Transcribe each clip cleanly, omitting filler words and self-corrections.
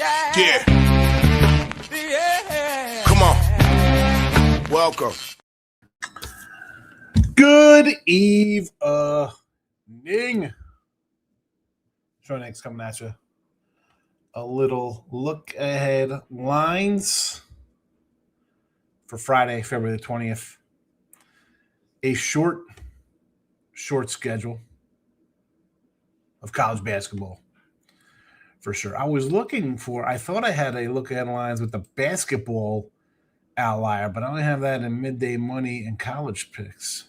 Yeah. Come on. Welcome. Good evening. Next coming at you. A little look ahead lines for Friday, February the 20th. A short schedule of college basketball for sure. I thought I had a look ahead lines with the basketball outlier, but I only have that in midday money and college picks.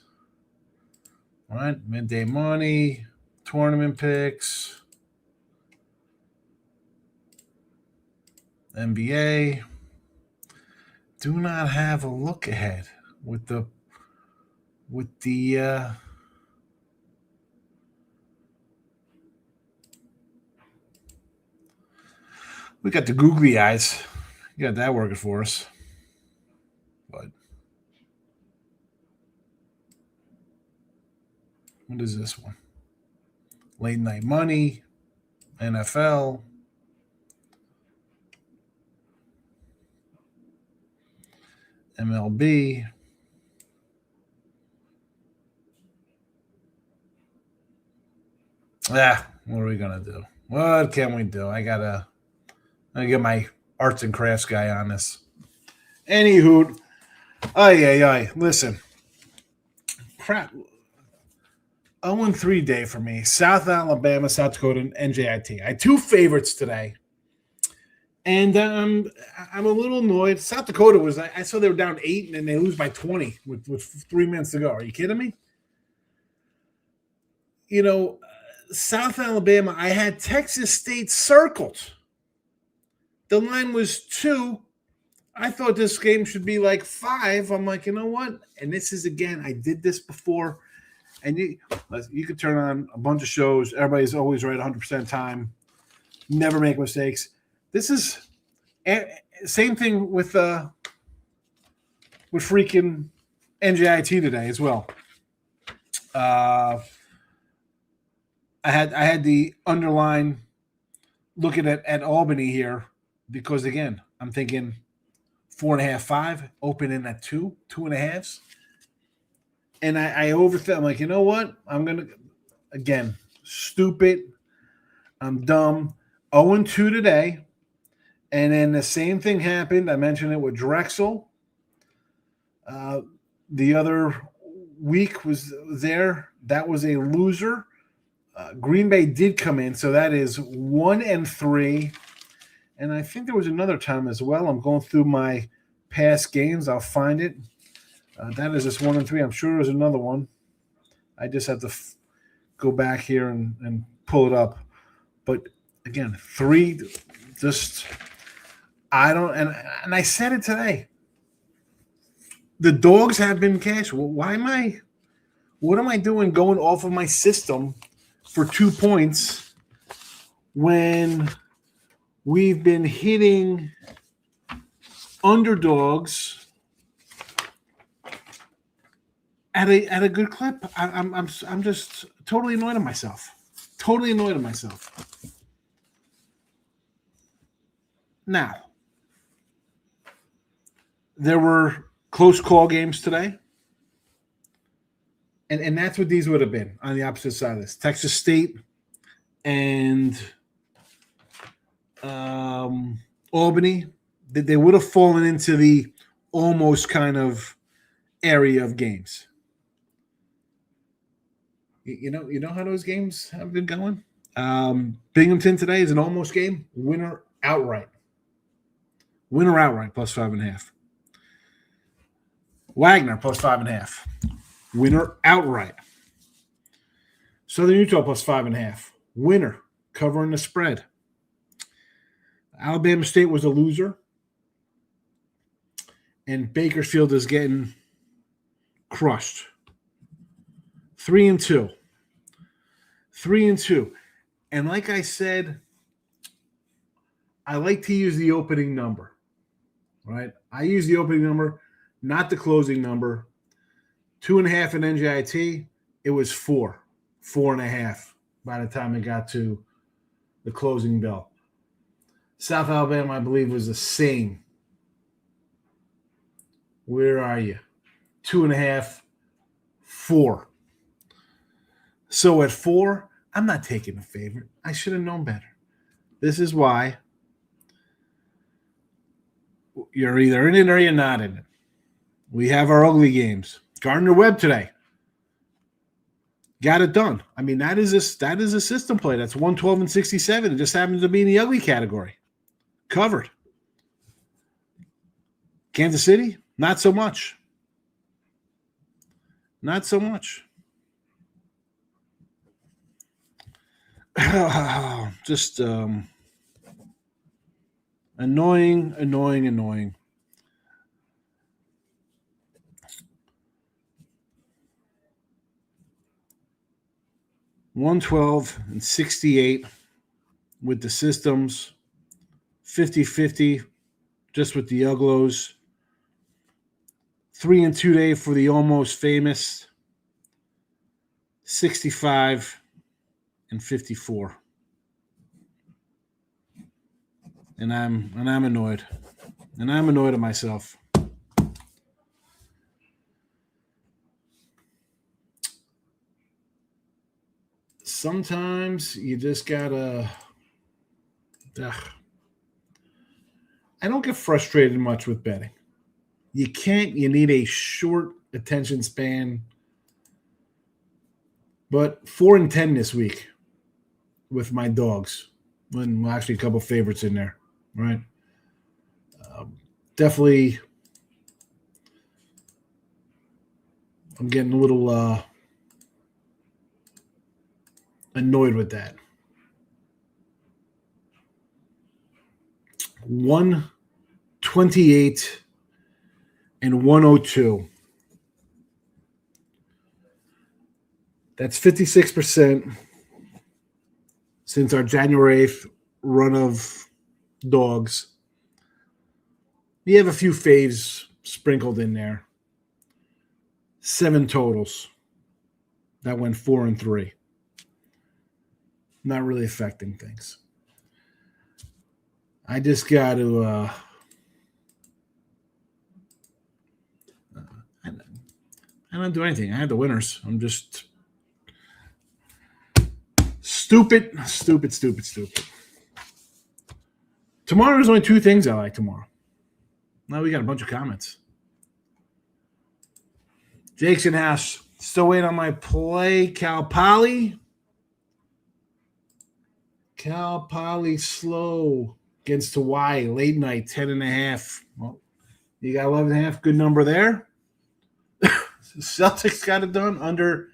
All right, midday money, tournament picks, NBA. Do not have a look ahead with the we got the googly eyes. You got that working for us. But what is this one? Late night money, NFL, MLB. What are we gonna do? What can we do? I gotta get my arts and crafts guy on this. Anywho, listen. Crap. 0-3 day for me. South Alabama, South Dakota, and NJIT. I had two favorites today. And I'm a little annoyed. South Dakota I saw they were down 8 and then they lose by 20 with 3 minutes to go. Are you kidding me? South Alabama, I had Texas State circled. The line was 2. I thought this game should be like 5. I'm like, you know what? And this is, again, I did this before. And you could turn on a bunch of shows. Everybody's always right 100% time. Never make mistakes. This is same thing with freaking NJIT today as well. I had the underline looking at Albany here because, again, I'm thinking 4.5, 5, opening at 2.5. And I overthink. I'm like, you know what? I'm going to, again, stupid. I'm dumb. 0-2 today. And then the same thing happened. I mentioned it with Drexel. The other week was there. That was a loser. Green Bay did come in. So that is 1-3. And I think there was another time as well. I'm going through my past games. I'll find it. That is just 1-3. I'm sure there's another one. I just have to go back here and pull it up. But again, 3, just I don't. And I said it today. The dogs have been cashed. Well, what am I doing going off of my system for 2 points when we've been hitting underdogs at a good clip? I'm just totally annoyed at myself. Now, there were close call games today. And that's what these would have been on the opposite side of this. Texas State and Albany, they would have fallen into the almost kind of area of games. You know how those games have been going? Binghamton today is an almost game. Winner outright. Plus 5.5. Wagner plus 5.5. Winner outright. Southern Utah plus 5.5. Winner covering the spread. Alabama State was a loser. And Bakersfield is getting crushed. 3-2. And like I said, I like to use the opening number, right? I use the opening number, not the closing number. 2.5 in NJIT, it was 4.5 by the time it got to the closing bell. South Alabama, I believe, was the same. Where are you? 2.5, 4. So at 4, I'm not taking a favorite. I should have known better. This is why you're either in it or you're not in it. We have our ugly games. Gardner-Webb today. Got it done. I mean, that is a system play. That's 112 and 67. It just happens to be in the ugly category. Covered. Kansas City, not so much. Not so much. Just annoying. 112 and 68 with the systems. 50-50 just with the Uglos. 3 and 2 day for the almost famous. 65 and 54. And I'm annoyed. And I'm annoyed at myself. Sometimes you just gotta. I don't get frustrated much with betting. You can't. You need a short attention span. But 4 and 10 this week with my dogs. And actually a couple favorites in there, right? Definitely. I'm getting a little annoyed with that. 128 and 102. That's 56% since our January 8th run of dogs. We have a few faves sprinkled in there. 7 totals. That went 4 and 3. Not really affecting things. I just got to I don't do anything. I had the winners. I'm just stupid. Tomorrow there's only 2 things I like tomorrow. Now we got a bunch of comments. Jake's in house. Still waiting on my play. Cal Poly slow against Hawaii. Late night, 10.5. Well, you got 11.5. Good number there. Celtics got it done under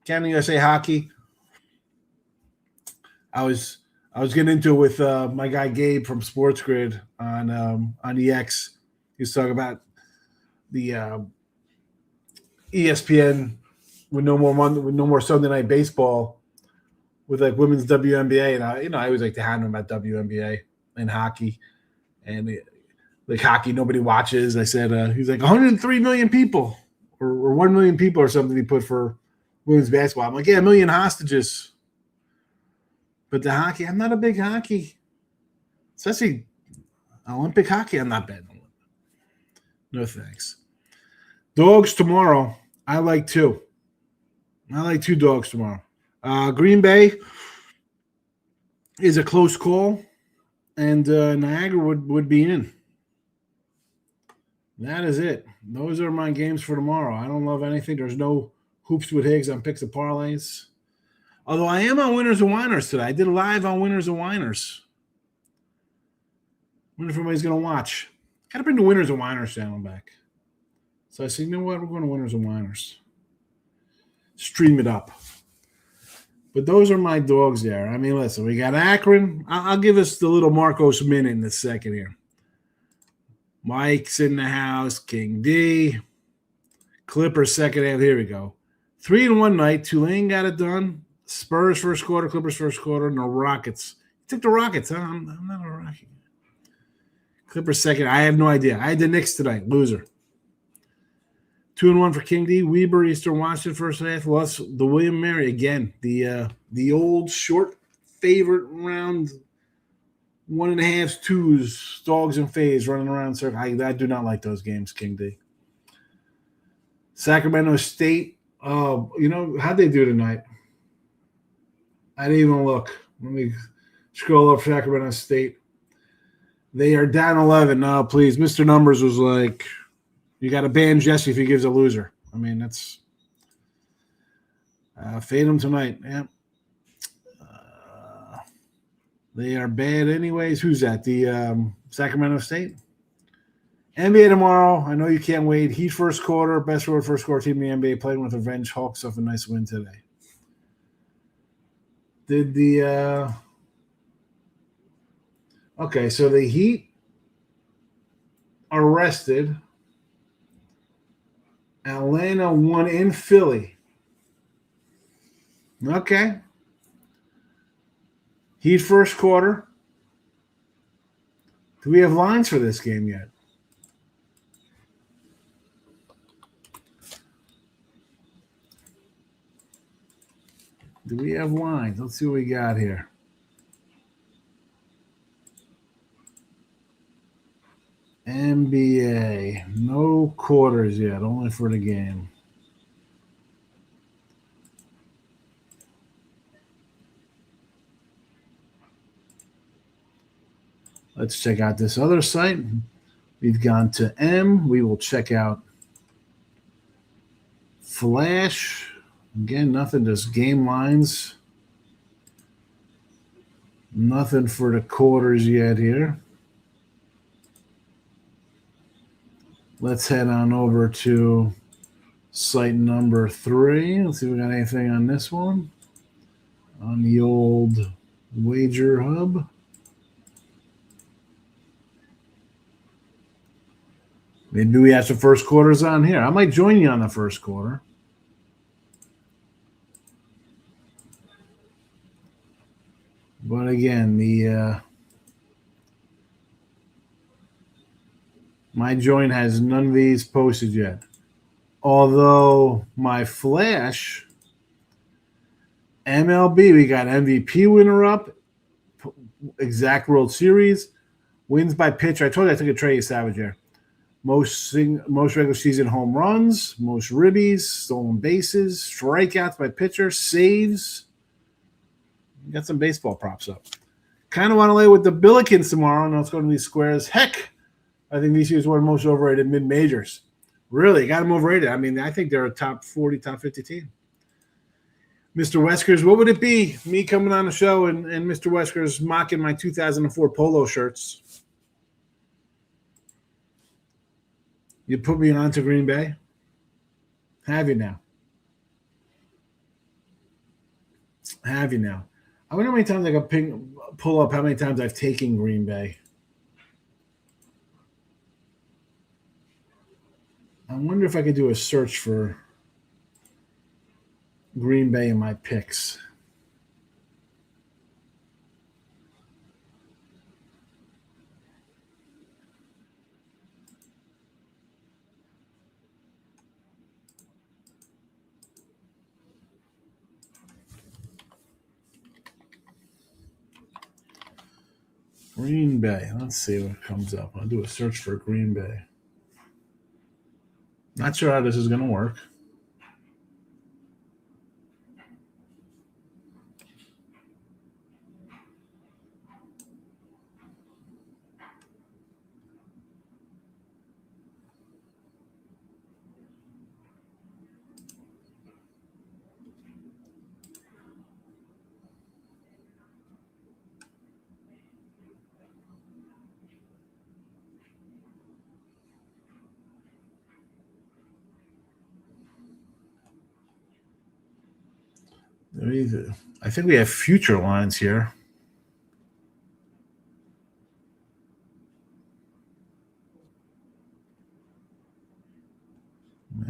Canada USA Hockey. I was getting into it with my guy Gabe from Sports Grid on EX. He was talking about the ESPN with no more Sunday night baseball with like women's WNBA, and I always like to hand him about WNBA and hockey, and like hockey nobody watches. I said he's like 103 million people or 1 million people or something he put for women's basketball. I'm like, yeah, 1 million hostages. But the hockey, I'm not a big hockey, especially Olympic hockey. I'm not betting on it. No thanks. Dogs tomorrow. I like 2. I like 2 dogs tomorrow. Green Bay is a close call, and Niagara would be in. That is it. Those are my games for tomorrow. I don't love anything. There's no hoops with Higgs on picks and parlays. Although I am on Winners and Whiners today. I did a live on Winners and Whiners. Wonder if anybody's going to watch. Got to bring the Winners and Whiners channel back. So I said, you know what? We're going to Winners and Whiners. Stream it up. But those are my dogs there. I mean, listen, we got Akron. I'll give us the little Marcos minute in a second here. Mike's in the house. King D. Clippers second half. Here we go. 3 in one night. Tulane got it done. Spurs first quarter. Clippers first quarter. No Rockets. You took the Rockets, huh? I'm not a Rocket. Clippers second. I have no idea. I had the Knicks tonight. Loser. 2 and 1 for King D. Weber, Eastern Washington first half. Lost the William Mary again. The old short favorite round 1.5s, 2s, dogs and fays running around in circle. I do not like those games, King D. Sacramento State. How'd they do tonight? I didn't even look. Let me scroll up Sacramento State. They are down 11. No, please. Mr. Numbers was like, you got to ban Jesse if he gives a loser. I mean, that's fade them tonight. Yeah. They are bad anyways. Who's that? The Sacramento State? NBA tomorrow. I know you can't wait. Heat first quarter. Best road first quarter team in the NBA. Playing with revenge. Hawks off a nice win today. Okay, so the Heat arrested Atlanta won in Philly. Okay. Heat first quarter. Do we have lines for this game yet? Do we have lines? Let's see what we got here. NBA. No quarters yet, only for the game. Let's check out this other site. We've gone to M. We will check out Flash. Again, nothing, just game lines. Nothing for the quarters yet here. Let's head on over to site number 3. Let's see if we got anything on this one. On the old Wager Hub. Maybe we have some first quarters on here. I might join you on the first quarter. But again, my join has none of these posted yet. Although my Flash MLB, we got MVP winner up, exact World Series, wins by pitcher. I told you I took a Trey Savage here. Most regular season home runs, most ribbies, stolen bases, strikeouts by pitcher, saves. You got some baseball props up. Kind of want to lay with the Billikens tomorrow. No, it's going to be squares. Heck, I think VCU is one of the most overrated mid-majors. Really, got them overrated. I mean, I think they're a top 40, top 50 team. Mr. Weskers, what would it be? Me coming on the show and Mr. Weskers mocking my 2004 polo shirts. You put me on to Green Bay? Have you now? Have you now? I wonder how many times I can pull up how many times I've taken Green Bay. I wonder if I could do a search for Green Bay in my picks. Green Bay. Let's see what comes up. I'll do a search for Green Bay. Not sure how this is going to work. I think we have future lines here.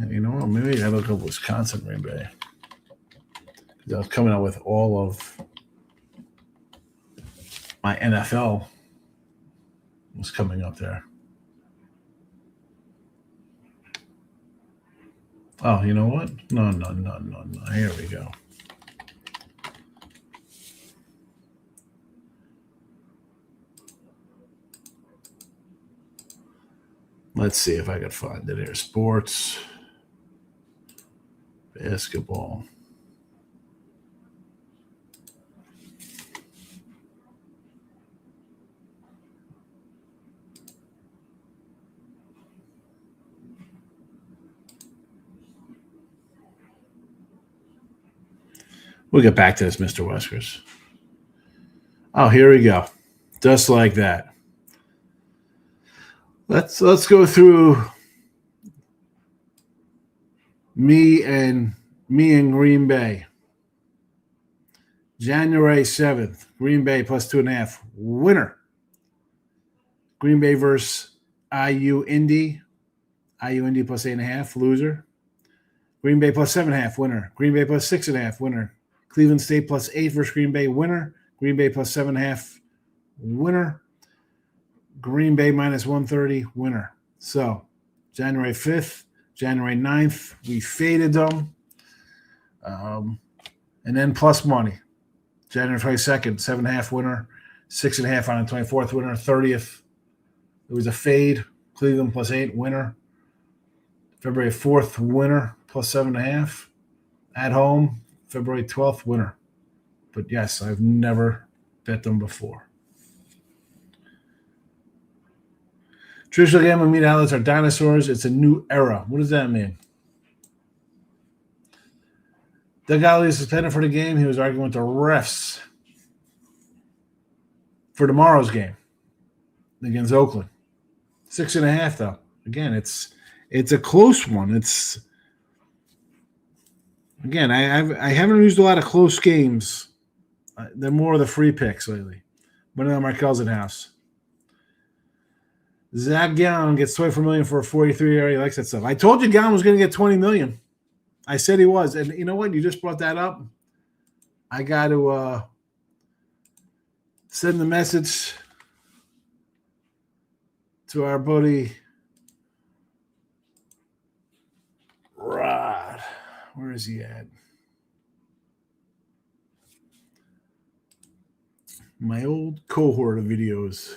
You know what? Maybe I look up Wisconsin Green Bay. I was coming out with all of my NFL was coming up there. Oh, you know what? No. Here we go. Let's see if I can find it here. Sports, basketball. We'll get back to this, Mr. Weskers. Oh, here we go. Just like that. Let's go through me and Green Bay. January 7th, Green Bay plus 2.5. Winner. Green Bay versus IU Indy. IU Indy plus 8.5. Loser. Green Bay plus 7.5. Winner. Green Bay plus 6.5. Winner. Cleveland State plus 8 versus Green Bay. Winner. Green Bay plus 7.5. Winner. Green Bay minus 130. Winner. So, January 5th, January 9th, we faded them. And then plus money. January 22nd, 7.5 winner. 6.5 on the 24th winner. 30th, it was a fade. Cleveland plus 8 winner. February 4th winner plus 7.5. At home, February 12th winner. But yes, I've never bet them before. Traditional gambling media outlets are dinosaurs. It's a new era. What does that mean? Doug Gottlieb is suspended for the game. He was arguing with the refs for tomorrow's game against Oakland. 6.5, though. Again, it's a close one. I haven't used a lot of close games. They're more of the free picks lately. One of them, Markel's in house. Zach Gallen gets $24 million for a 43 area. He likes that stuff. I told you Gallen was going to get $20 million. I said he was. And you know what? You just brought that up. I got to send the message to our buddy Rod. Where is he at? My old cohort of videos.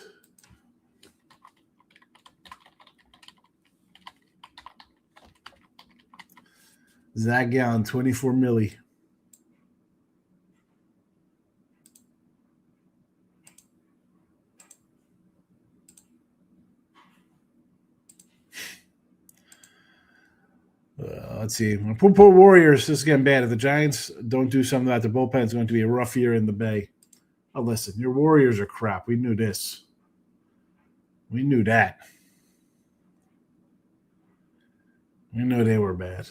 Zach Gallen, 24 milli. Let's see. Poor Warriors. This is getting bad. If the Giants don't do something about the bullpen, it's going to be a rough year in the Bay. Oh, listen, your Warriors are crap. We knew this. We knew that. We knew they were bad.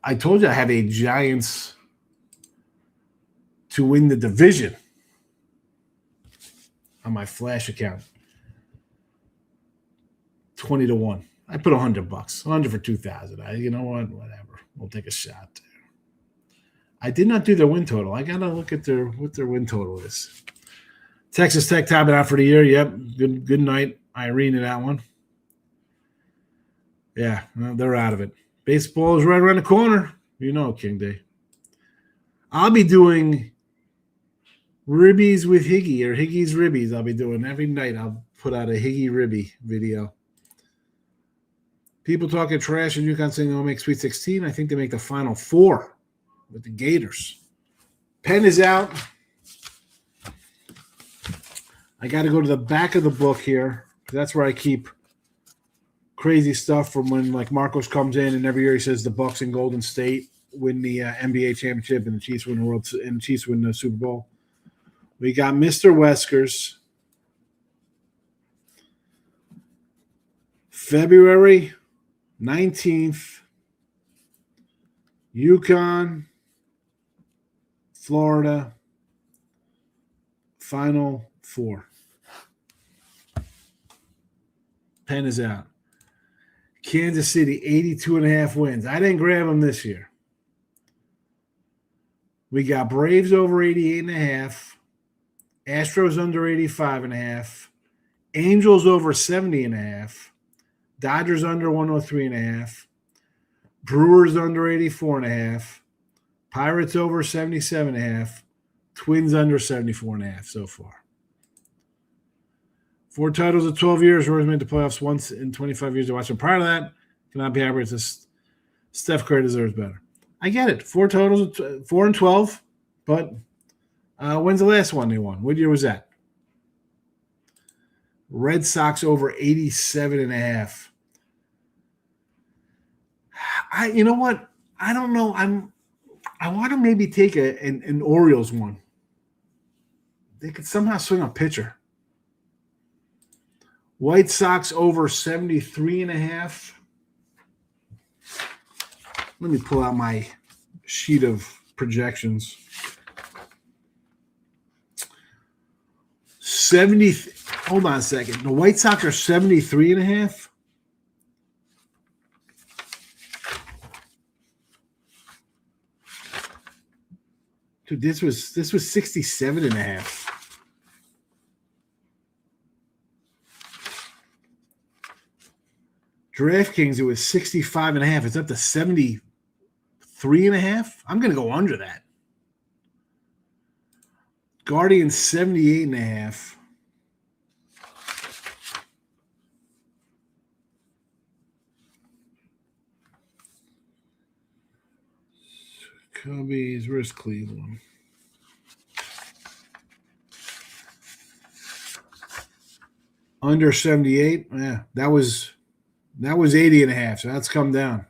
I told you I have a Giants to win the division on my Flash account. 20-1. I put $100. 100 for 2,000. You know what? Whatever. We'll take a shot there. I did not do their win total. I gotta look at what their win total is. Texas Tech topping out for the year. Yep. Good night, Irene, in that one. Yeah, well, they're out of it. Baseball is right around the corner. You know, King Day. I'll be doing ribbies with Higgy or Higgy's ribbies. I'll be doing every night. I'll put out a Higgy ribby video. People talking trash and UConn saying they'll make Sweet 16. I think they make the Final Four with the Gators. Pen is out. I got to go to the back of the book here. That's where I keep crazy stuff from when like Marcos comes in and every year he says the Bucks and Golden State win the NBA championship and the Chiefs win the Super Bowl. We got Mr. Weskers. February 19th, UConn, Florida, Final Four. Pen is out. Kansas City, 82.5 wins. I didn't grab them this year. We got Braves over 88.5. Astros under 85.5. Angels over 70.5. Dodgers under 103.5. Brewers under 84.5. Pirates over 77.5. Twins under 74.5 so far. 4 titles in 12 years. Warriors made the playoffs once in 25 years. I watched them. Prior to that, cannot be happy. It's just Steph Curry deserves better. I get it. 4 totals, 4 and 12. But when's the last one they won? What year was that? Red Sox over 87.5. You know what? I don't know. I want to maybe take an Orioles one. They could somehow swing a pitcher. White Sox over 73.5. Let me pull out my sheet of projections. 70. Hold on a second. The White Sox are 73.5. Dude, this was 67.5. DraftKings, it was 65.5. It's up to 73.5. I'm going to go under that. Guardians 78.5. Cubbies, where's Cleveland? Under 78. Yeah, that was 80.5. So that's come down.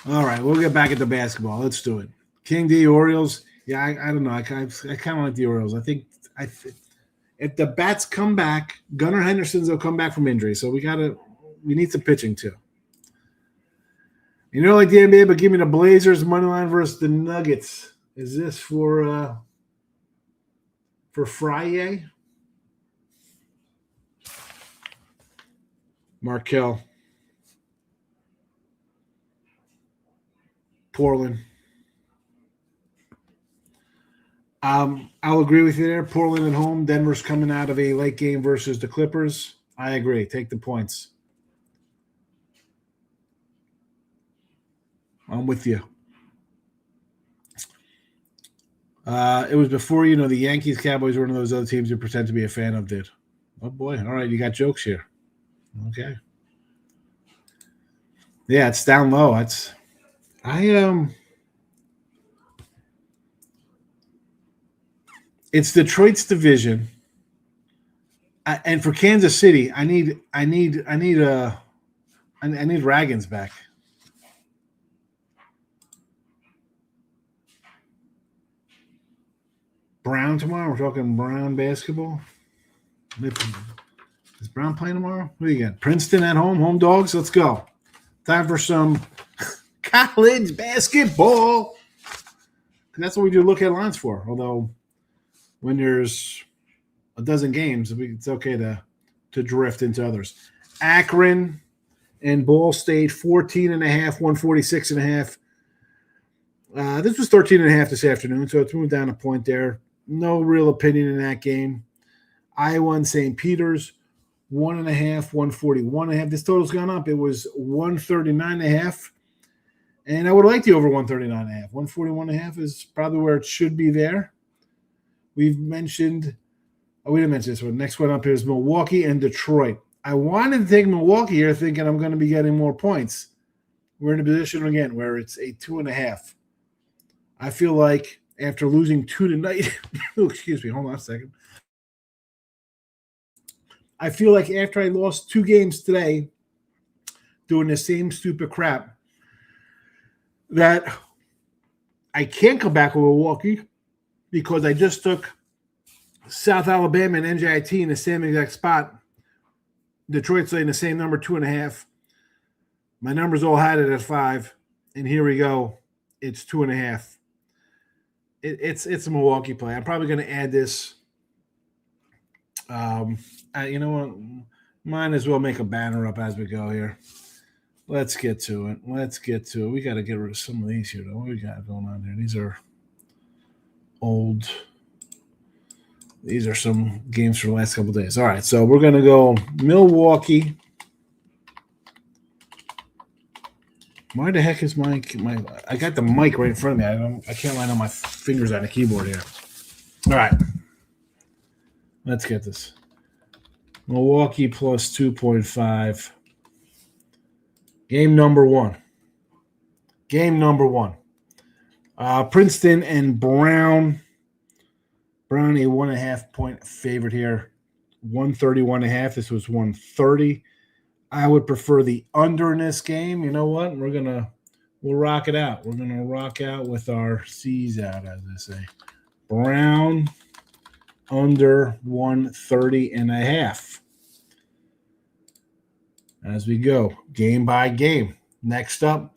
All right, we'll get back at the basketball. Let's do it. King D, Orioles. Yeah, I don't know. I kind of like the Orioles. I think if the bats come back, Gunnar Henderson's will come back from injury. So we need some pitching too. You know, like the NBA, but give me the Blazers money line versus the Nuggets. Is this for Friday? Markel. Portland. I'll agree with you there. Portland at home. Denver's coming out of a late game versus the Clippers. I agree. Take the points. I'm with you. It was before, the Yankees, Cowboys were one of those other teams you pretend to be a fan of did. Oh, boy. All right, you got jokes here. Okay. Yeah, it's down low. It's Detroit's division. And for Kansas City, I need Raggins back. Brown tomorrow. We're talking Brown basketball. Is Brown playing tomorrow? What do you got? Princeton at home dogs. Let's go. Time for some college basketball. And that's what we do look at lines for. Although when there's a dozen games, it's okay to drift into others. Akron and Ball State, 14.5, 146.5. This was 13.5 this afternoon, so it's moved down a point there. No real opinion in that game. Iowa and St. Peter's, 1.5, 141.5. This total's gone up. It was 139.5. And I would like the over 139.5. 141.5 is probably where it should be there. We didn't mention this one. Next one up here is Milwaukee and Detroit. I wanted to take Milwaukee here thinking I'm going to be getting more points. We're in a position again where it's a 2.5. I feel like after losing 2 tonight, excuse me, hold on a second. I feel like after I lost 2 games today, doing the same stupid crap, that I can't come back with Milwaukee because I just took South Alabama and NJIT in the same exact spot. Detroit's in the same number, 2.5. My numbers all had it at 5, and here we go. It's 2.5. It's a Milwaukee play. I'm probably going to add this. You know what? Might as well make a banner up as we go here. Let's get to it. We got to get rid of some of these here, though. What we got going on here? These are old. These are some games for the last couple of days. All right, so we're going to go Milwaukee. Why the heck is my I got the mic right in front of me. I can't line on my fingers on the keyboard here. All right. Let's get this. Milwaukee plus 2.5. Game number one. Princeton and Brown. Brown a 1.5 point favorite here. 131.5. This was 130. I would prefer the under in this game. You know what? We'll rock it out. We're gonna rock out with our C's out, as they say. Brown under 130.5. As we go, game by game. Next up,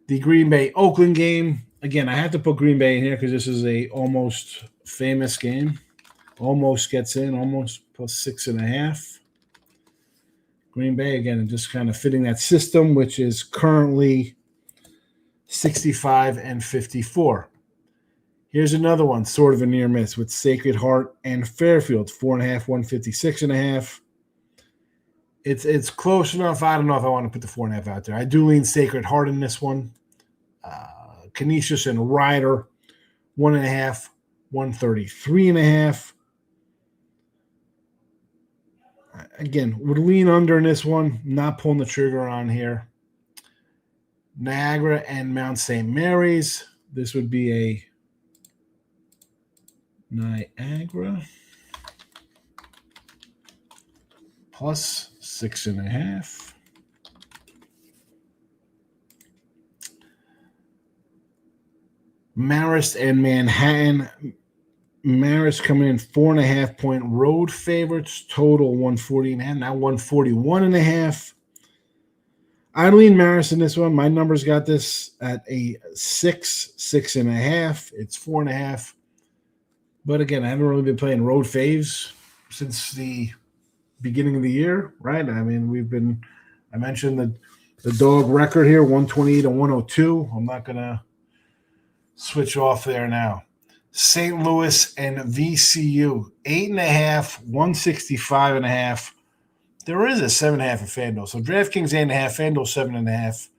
the Green Bay Oakland game. Again, I have to put Green Bay in here because this is a almost famous game. Almost gets in, almost plus 6.5. Green Bay, again, just kind of fitting that system, which is currently 65 and 54. Here's another one, sort of a near miss with Sacred Heart and Fairfield, 4.5, 156.5. It's close enough. I don't know if I want to put the 4.5 out there. I do lean Sacred Heart in this one. Canisius and Ryder, 1.5, 133.5. Again, would lean under in this one. Not pulling the trigger on here. Niagara and Mount St. Mary's. This would be a Niagara plus 6.5. Marist and Manhattan. Marist coming in 4.5 point road favorites. Total 140.5. Now 141.5. I lean Marist in this one. My numbers got this at a 6.5. It's 4.5. But again, I haven't really been playing road faves since the beginning of the year, right? I mean, I mentioned the dog record here, 128 and 102. I'm not going to switch off there now. St. Louis and VCU, 8.5, 165.5. There is a 7.5 at FanDuel. So DraftKings 8.5, FanDuel 7.5.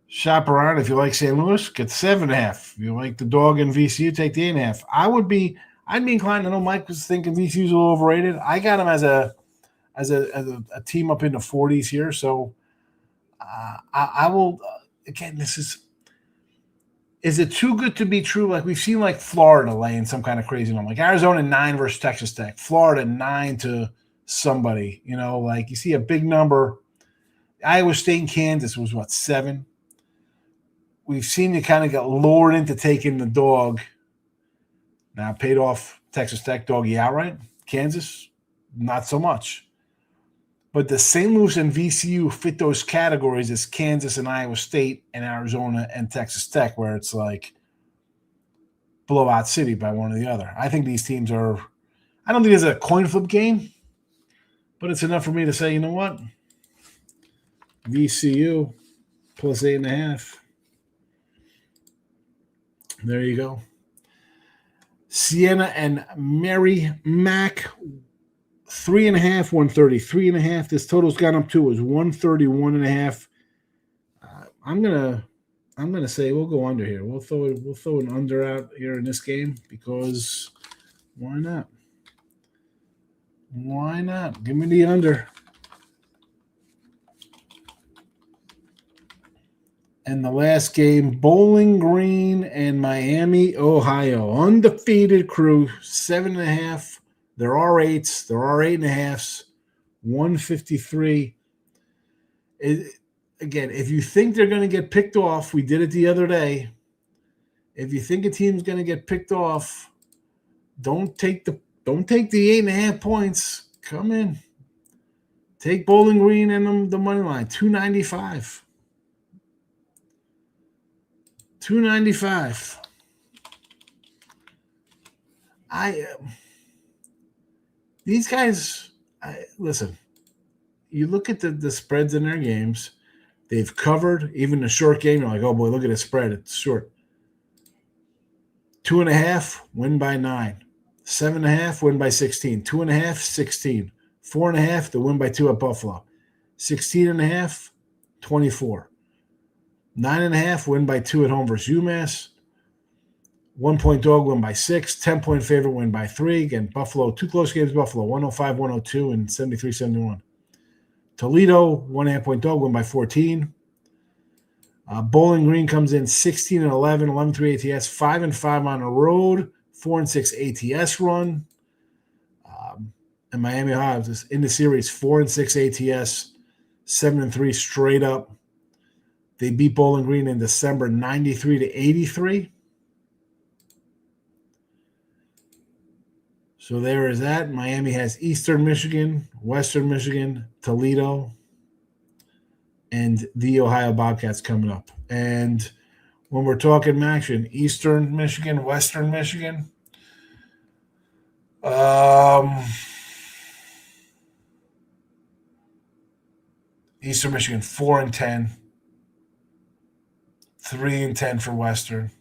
Shop around. If you like St. Louis, get 7.5. If you like the dog and VCU, take the 8.5. I'd be inclined. I know Mike was thinking VCU's a little overrated. I got him as a team up in the 40s here. So I will. Again, this is it too good to be true? Like we've seen, like Florida laying some kind of crazy number, like Arizona 9 versus Texas Tech, Florida 9 to somebody. You know, like you see a big number. Iowa State and Kansas was 7. We've seen you kind of get lured into taking the dog. Now paid off Texas Tech doggy outright. Kansas, not so much. But the St. Louis and VCU fit those categories as Kansas and Iowa State and Arizona and Texas Tech, where it's like blowout city by one or the other. I think these teams are – I don't think it's a coin flip game, but it's enough for me to say, you know what? VCU plus 8.5. There you go. Siena and Merrimack, 3.5, 133.5. This total's gone up to is 131.5. I'm gonna say we'll go under here. We'll throw an under out here in this game because why not? Why not? Give me the under. And the last game, Bowling Green and Miami, Ohio. Undefeated crew, 7.5. There are 8s. There are 8.5s. 153. Again, if you think they're going to get picked off, we did it the other day. If you think a team's going to get picked off, don't take the 8.5 points. Come in. Take Bowling Green and the money line, 295. 295. These guys, listen, you look at the spreads in their games, they've covered, even the short game, you're like, oh boy, look at the spread, it's short. 2.5, win by 9. 7.5, win by 16. 2.5, 16. 4.5, the win by 2 at Buffalo. 16.5, 24. 9.5, win by 2 at home versus UMass. 1-point dog win by 6, 10-point favorite win by 3. Again, Buffalo, 2 close games, Buffalo, 105-102 and 73-71. Toledo, 1.5-point dog win by 14. Bowling Green comes in 16-11, 11-3 ATS, 5-5 on the road, 4-6 ATS run. And Miami Ohio is in the series 4-6 ATS, 7-3 straight up. They beat Bowling Green in December 93-83. So there is that. Miami has Eastern Michigan, Western Michigan, Toledo, and the Ohio Bobcats coming up. And when we're talking action, Eastern Michigan, Western Michigan, Eastern Michigan 4-10, 3-10 for Western.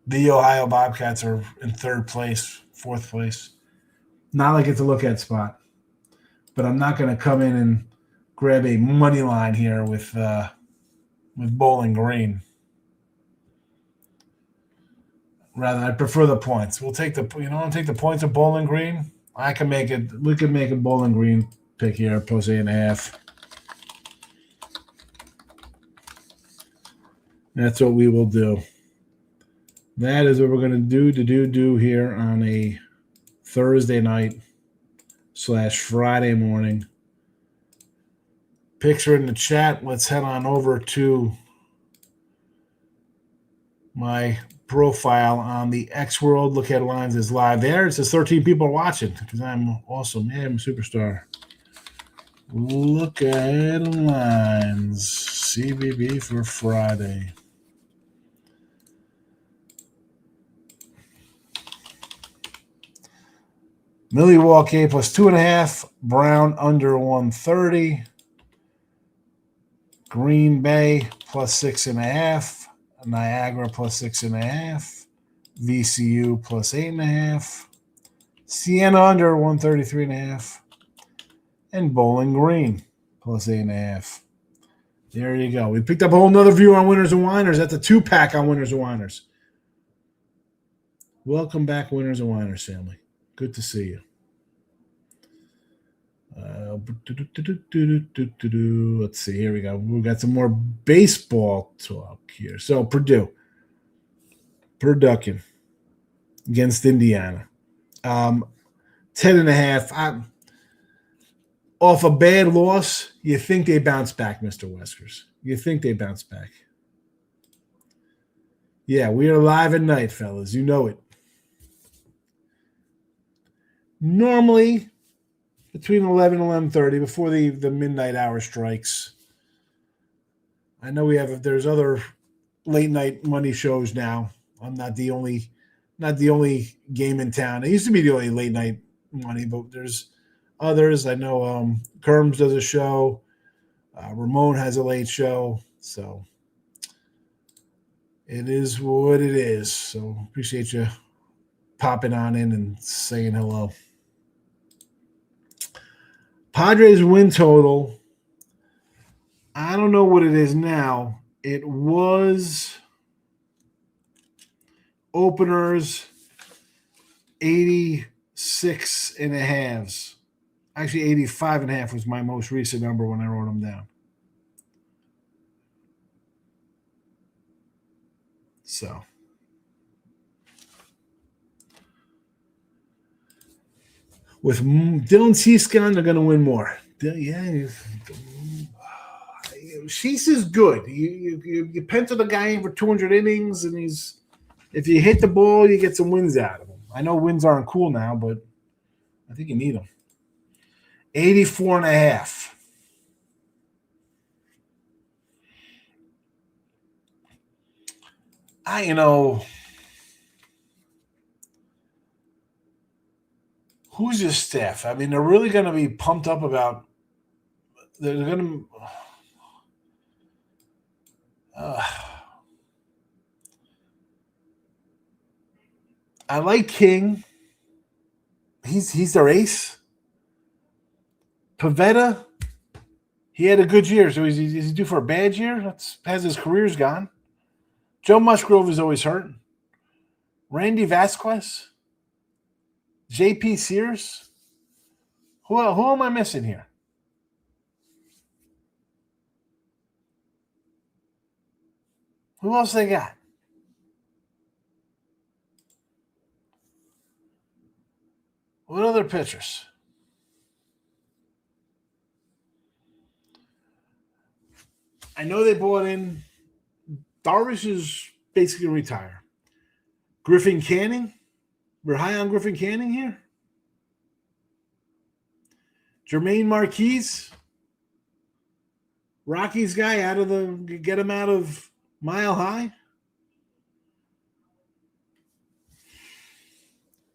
The Ohio Bobcats are in 3rd place, 4th place. Not like it's a look-at spot, but I'm not going to come in and grab a money line here with Bowling Green. Rather, I prefer the points. We'll take I'll take the points of Bowling Green. We can make a Bowling Green pick here, plus 8.5. That's what we will do. That is what we're going to do here on a Thursday night / Friday morning. Picks are in the chat. Let's head on over to my profile on the X World. Look at Lines is live there. It says 13 people are watching because I'm awesome. Yeah, I'm a superstar. Look at Lines. CBB for Friday. Milwaukee plus 2.5. Brown under 130. Green Bay plus 6.5. Niagara plus 6.5. VCU plus 8.5. Siena under 133.5. And Bowling Green plus 8.5. There you go. We picked up a whole nother view on Winners and Winers. That's a 2-pack on Winners and Winers. Welcome back, Winners and Winers family. Good to see you. Let's see. Here we go. We've got some more baseball talk here. So Purdue against Indiana. 10.5. Off a bad loss, you think they bounce back, Mr. Weskers. You think they bounce back. Yeah, we are live at night, fellas. You know it. Normally, between 11 and 11:30, before the midnight hour strikes. I know there's other late night money shows now. I'm not the only game in town. It used to be the only late night money, but there's others. I know Kerms does a show. Ramon has a late show. So it is what it is. So appreciate you popping on in and saying hello. Padres win total. I don't know what it is now. It was openers 86.5. Actually, 85.5 was my most recent number when I wrote them down. So. With Dylan Cease gone, they're going to win more. Yeah, Cease is good. You pencil the guy in for 200 innings, and if you hit the ball, you get some wins out of him. I know wins aren't cool now, but I think you need them. 84.5. Who's your staff? I mean, they're really going to be pumped up about. They're going to. I like King. He's their ace. Pavetta, he had a good year. So is he due for a bad year? Has his career's gone. Joe Musgrove is always hurt. Randy Vasquez. J.P. Sears. Who am I missing here? Who else they got? What other pitchers? I know they brought in Darvish is basically retire. Griffin Canning. We're high on Griffin Canning here. Jermaine Marquise. Rockies guy get him out of Mile High.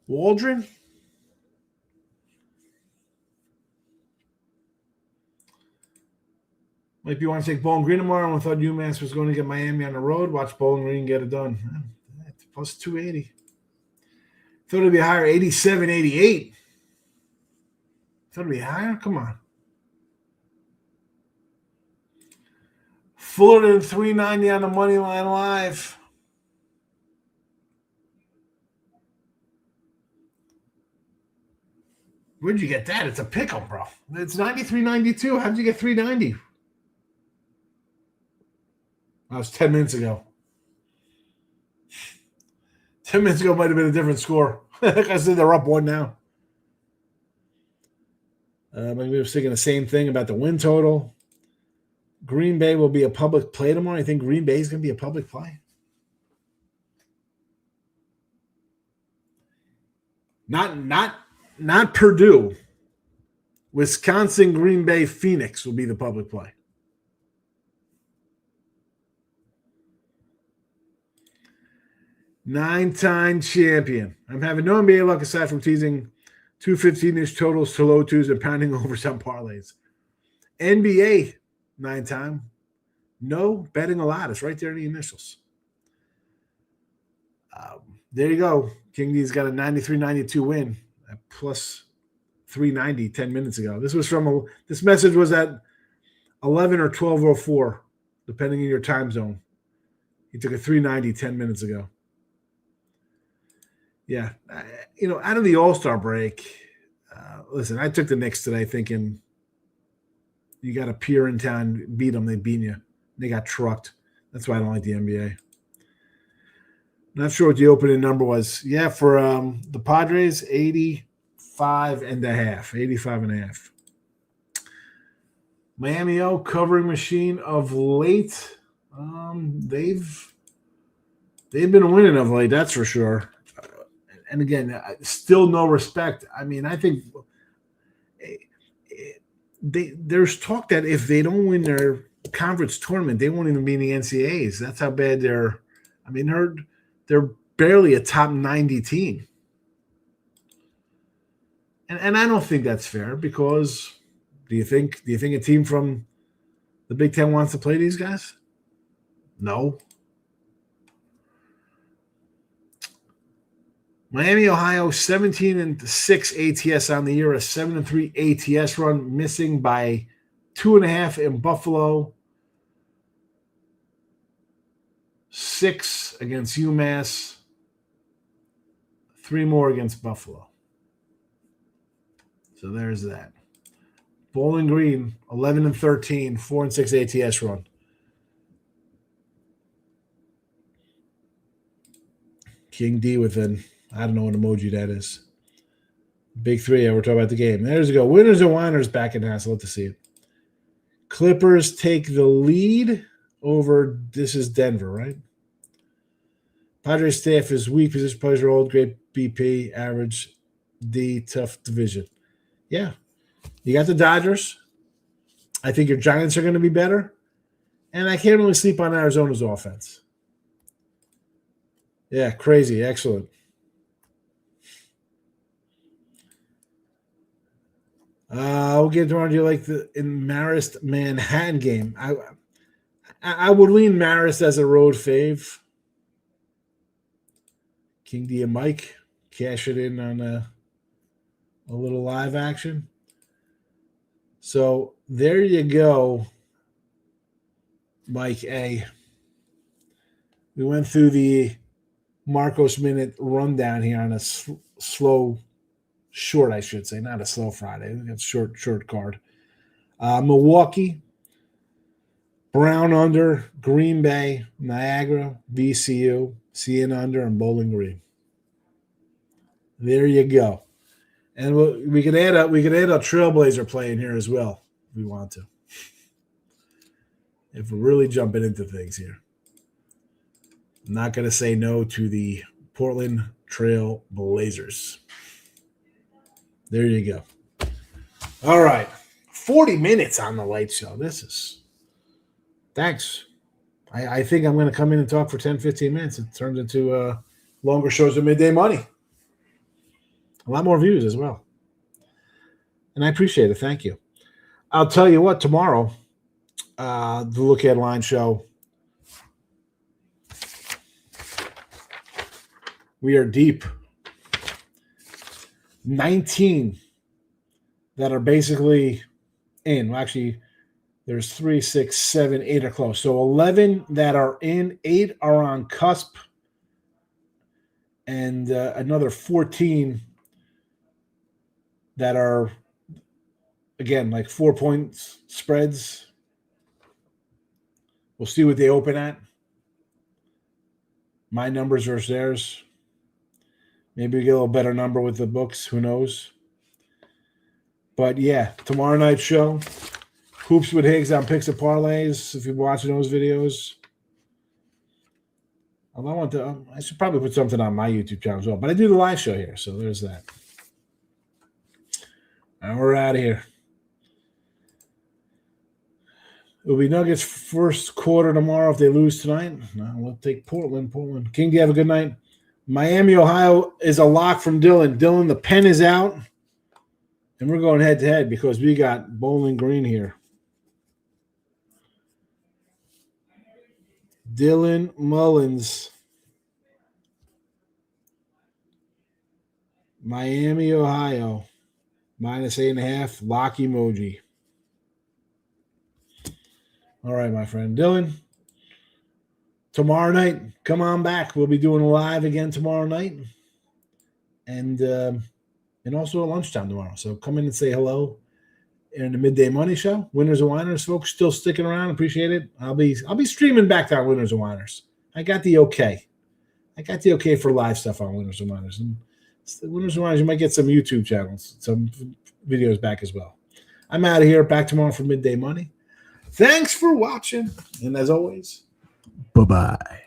Waldron. Might be want to take Bowling Green tomorrow. I thought UMass was going to get Miami on the road. Watch Bowling Green get it done. Plus 280. Thought it'd be higher, 87, 88. Thought it'd be higher? Come on. Fullerton 390 on the money line live. Where'd you get that? It's a pick'em, bro. It's 93.92. How'd you get 390? That was 10 minutes ago. 10 minutes ago might have been a different score. I said they're up 1 now. Maybe we were thinking the same thing about the win total. Green Bay will be a public play tomorrow. I think Green Bay is going to be a public play. Not Purdue. Wisconsin, Green Bay, Phoenix will be the public play. Nine-time champion. I'm having no NBA luck aside from teasing 215-ish totals to low twos and pounding over some parlays. NBA 9-time. No betting a lot. It's right there in the initials. There you go. King D's got a 93-92 win at plus 390 10 minutes ago. This message was at 11 or 12:04, depending on your time zone. He took a 390 10 minutes ago. Yeah, out of the All-Star break, listen, I took the Knicks today thinking you got a peer in town, beat them, they beat you. They got trucked. That's why I don't like the NBA. Not sure what the opening number was. Yeah, for the Padres, 85 and a half. Miami O covering machine of late. They've been winning of late, that's for sure. And again, still no respect. I mean, I think there's talk that if they don't win their conference tournament, they won't even be in the NCAAs. That's how bad they're. I mean, they're barely a top 90 team, and I don't think that's fair because do you think a team from the Big Ten wants to play these guys? No. Miami, Ohio, 17-6 ATS on the year, a 7-3 ATS run, missing by 2.5 in Buffalo, 6 against UMass, 3 more against Buffalo. So there's that. Bowling Green, 11-13, 4-6 ATS run. King D with an I don't know what emoji that is. Big 3, we're talking about the game. There's a go. Winners and whiners back in the house. I'd love to see it. Clippers take the lead over, this is Denver, right? Padres staff is weak. Position players are old. Great BP. Average D. Tough division. Yeah. You got the Dodgers. I think your Giants are going to be better. And I can't really sleep on Arizona's offense. Yeah, crazy. Excellent. We'll get to you like the in Marist Manhattan game. I would lean Marist as a road fave. King D and Mike cash it in on a little live action. So there you go, Mike A. We went through the Marcos Minute rundown here on a short, I should say, not a slow Friday. We got short card. Milwaukee, Brown under, Green Bay, Niagara, VCU, CN under, and Bowling Green. There you go. And we could add a Trailblazer play in here as well if we want to. If we're really jumping into things here. I'm not going to say no to the Portland Trail Blazers. There you go. All right. 40 minutes on the late show. Thanks. I think I'm going to come in and talk for 10, 15 minutes. It turns into longer shows of Midday Money. A lot more views as well. And I appreciate it. Thank you. I'll tell you what, tomorrow, the Look Ahead Line show, we are deep. 19 that are basically in. Well, actually, there's 3, 6, 7, 8 are close. So 11 that are in, 8 are on cusp, and another 14 that are, again, like 4-point spreads. We'll see what they open at. My numbers versus theirs. Maybe we get a little better number with the books. Who knows? But, yeah, tomorrow night's show. Hoops with Higgs on Picks and Parlays, if you're watching those videos. I should probably put something on my YouTube channel as well. But I do the live show here, so there's that. And we're out of here. It'll be Nuggets first quarter tomorrow if they lose tonight. No, we'll take Portland. King, do you have a good night? Miami, Ohio is a lock from Dylan. Dylan, the pen is out. And we're going head-to-head because we got Bowling Green here. Dylan Mullins. Miami, Ohio. -8.5. Lock emoji. All right, my friend. Dylan, tomorrow night, come on back. We'll be doing a live again tomorrow night. And also at lunchtime tomorrow. So come in and say hello in the Midday Money Show. Winners and Whiners, folks, still sticking around. Appreciate it. I'll be streaming back that Winners and Whiners. I got the okay. For live stuff on Winners and Whiners. And Winners and Whiners, you might get some YouTube channels, some videos back as well. I'm out of here. Back tomorrow for Midday Money. Thanks for watching. And as always, bye-bye.